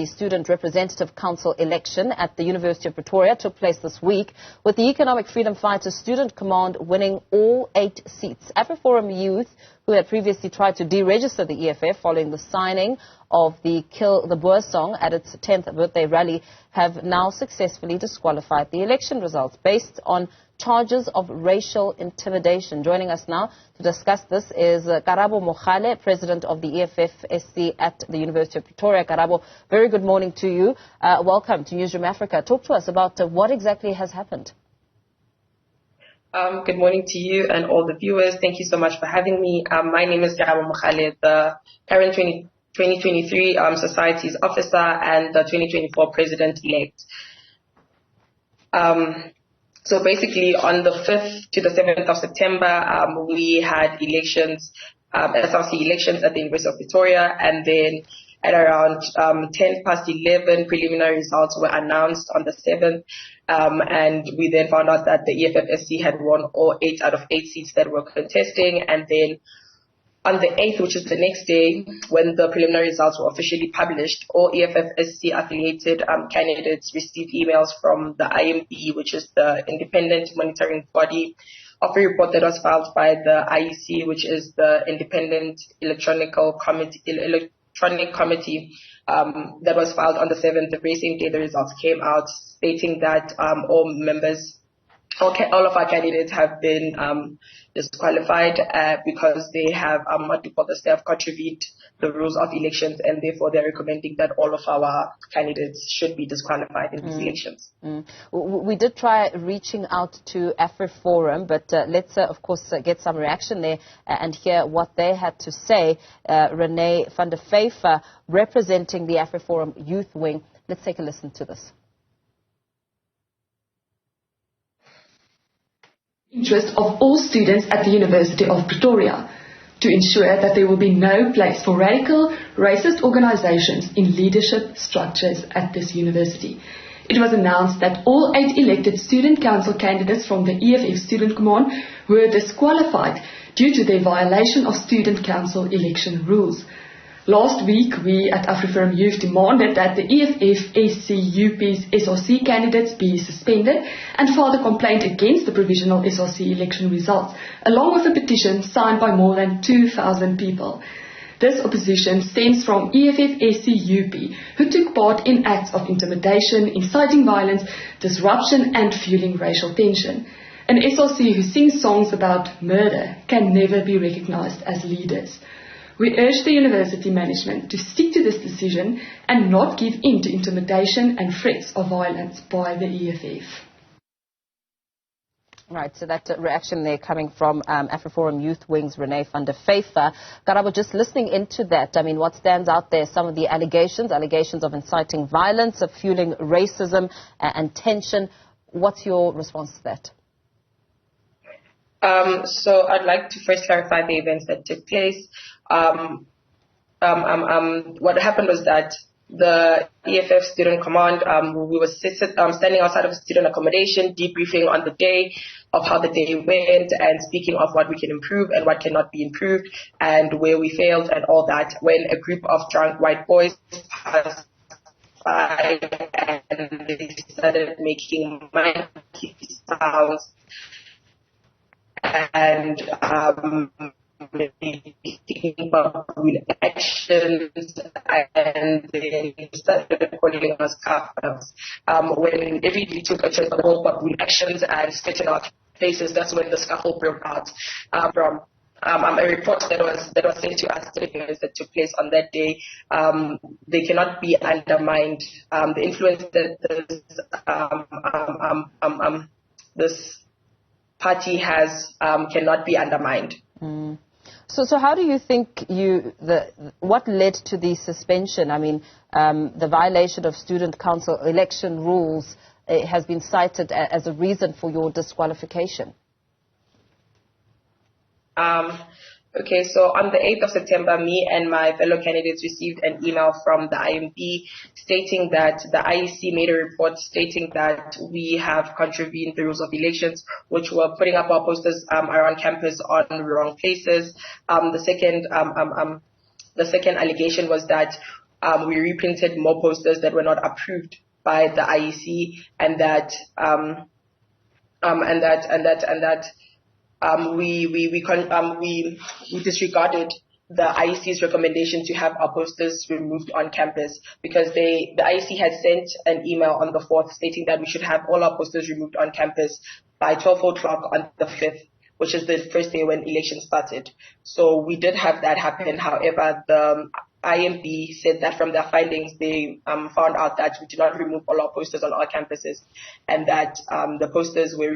the Student Representative Council election at the University of Pretoria took place this week, with the Economic Freedom Fighters Student Command winning all 8 seats. AfriForum youth, who had previously tried to deregister the EFF following the signing of the Kill the Boer song at its 10th birthday rally, have now successfully disqualified the election results based on charges of racial intimidation. Joining us now to discuss this is Karabo Mogale, President of the EFFSC at the University of Pretoria. Karabo, very good morning to you. Welcome to Newzroom Afrika. Talk to us about what exactly has happened. Good morning to you and all the viewers. Thank you so much for having me. My name is Karabo Mogale, the current 2023 Society's Officer and the 2024 President-elect. So basically, on the 5th to the 7th of September, we had elections, SRC elections at the University of Pretoria, and then at around 11:10, preliminary results were announced on the 7th, and we then found out that the EFFSC had won all 8 out of 8 seats that were contesting, and then on the 8th, which is the next day, when the preliminary results were officially published, all EFFSC affiliated candidates received emails from the IMB, which is the Independent Monitoring Body, of a report that was filed by the IEC, which is the Independent Electronic Committee, that was filed on the 7th, the very same day the results came out, stating that all of our candidates have been disqualified because they have they have contravened the rules of elections, and therefore they're recommending that all of our candidates should be disqualified in these elections. We did try reaching out to AfriForum, but let's of course get some reaction there and hear what they had to say. Renee van der Vyver, representing the AfriForum youth wing. Let's take a listen to this. Interest of all students at the University of Pretoria to ensure that there will be no place for radical, racist organizations in leadership structures at this university. It was announced that all 8 elected student council candidates from the EFF Student Command were disqualified due to their violation of student council election rules. Last week, we at AfriForum Youth demanded that the EFFSC UP's SRC candidates be suspended and filed a complaint against the provisional SRC election results, along with a petition signed by more than 2,000 people. This opposition stems from EFFSC UP, who took part in acts of intimidation, inciting violence, disruption and fueling racial tension. An SRC who sings songs about murder can never be recognized as leaders. We urge the university management to stick to this decision and not give in to intimidation and threats of violence by the EFF. Right, so that reaction there coming from AfriForum Youth Wing's Renee van der Vyver. Karabo, just listening into that, I mean, what stands out there, some of the allegations of inciting violence, of fueling racism and tension. What's your response to that? So I'd like to first clarify the events that took place. What happened was that the EFF Student Command, we were standing outside of a student accommodation, debriefing on the day of how the day went and speaking of what we can improve and what cannot be improved and where we failed and all that, when a group of drunk white boys passed by and they started making monkey sounds and making actions, and they started calling us cowards. When everybody took a chance of all actions and spitting out faces, that's when the scuffle broke out. From a report that was sent to us, the events that took place on that day, they cannot be undermined. The influence that this party has cannot be undermined. So how do you think what led to the suspension? I mean, the violation of student council election rules has been cited as a reason for your disqualification. Okay, so on the 8th of September, me and my fellow candidates received an email from the IMB stating that the IEC made a report stating that we have contravened the rules of elections, which were putting up our posters around campus on the wrong places. The second allegation was that we reprinted more posters that were not approved by the IEC, and that we disregarded the IEC's recommendation to have our posters removed on campus, because the IEC had sent an email on the 4th stating that we should have all our posters removed on campus by 12 o'clock on the 5th, which is the first day when elections started. So we did have that happen. However, the IMB said that from their findings, they found out that we did not remove all our posters on our campuses, and that the posters were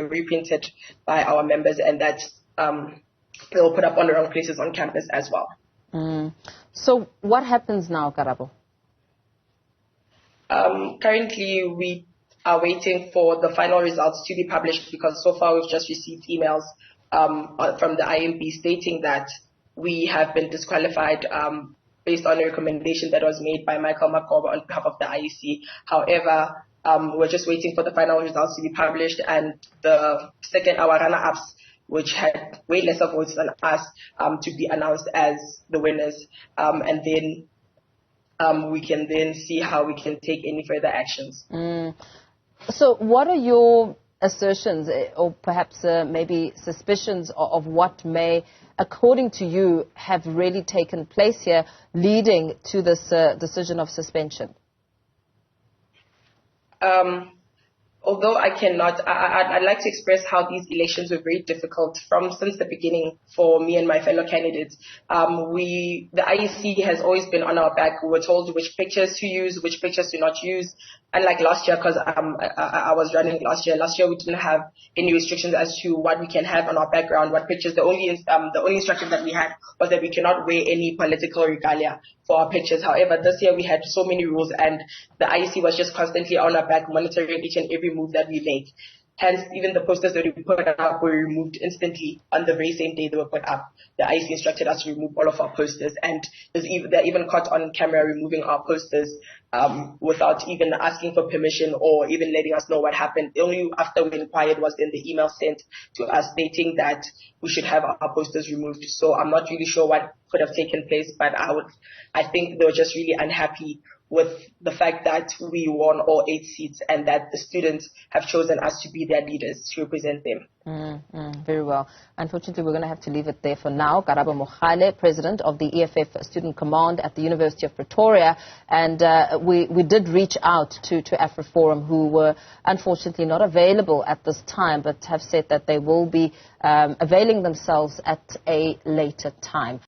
reprinted by our members, and that they were put up on the wrong places on campus as well. So what happens now, Karabo? Currently, we are waiting for the final results to be published, because so far we've just received emails from the IMB stating that we have been disqualified based on a recommendation that was made by Mama Karabo on behalf of the IEC. However, we're just waiting for the final results to be published, and the second, our runner-ups, which had way lesser votes than us, to be announced as the winners. And then we can then see how we can take any further actions. So what are your assertions, or perhaps maybe suspicions of what may, according to you, have really taken place here, leading to this decision of suspension? Although I cannot, I'd like to express how these elections were very difficult since the beginning for me and my fellow candidates. The IEC has always been on our back. We were told which pictures to use, which pictures to not use. Unlike last year, because I was running last year. Last year we didn't have any restrictions as to what we can have on our background, what pictures. The only instruction that we had was that we cannot wear any political regalia for our pictures. However, this year we had so many rules, and the IEC was just constantly on our back, monitoring each and every move that we make. Hence, even the posters that we put up were removed instantly on the very same day they were put up. The IEC instructed us to remove all of our posters, and they're even caught on camera removing our posters without even asking for permission or even letting us know what happened. Only after we inquired was then the email sent to us stating that we should have our posters removed. So I'm not really sure what could have taken place, but I think they were just really unhappy with the fact that we won all 8 seats, and that the students have chosen us to be their leaders, to represent them. Very well. Unfortunately, we're going to have to leave it there for now. Karabo Mogale, President of the EFF Student Command at the University of Pretoria. And we did reach out to AfriForum, who were unfortunately not available at this time, but have said that they will be availing themselves at a later time.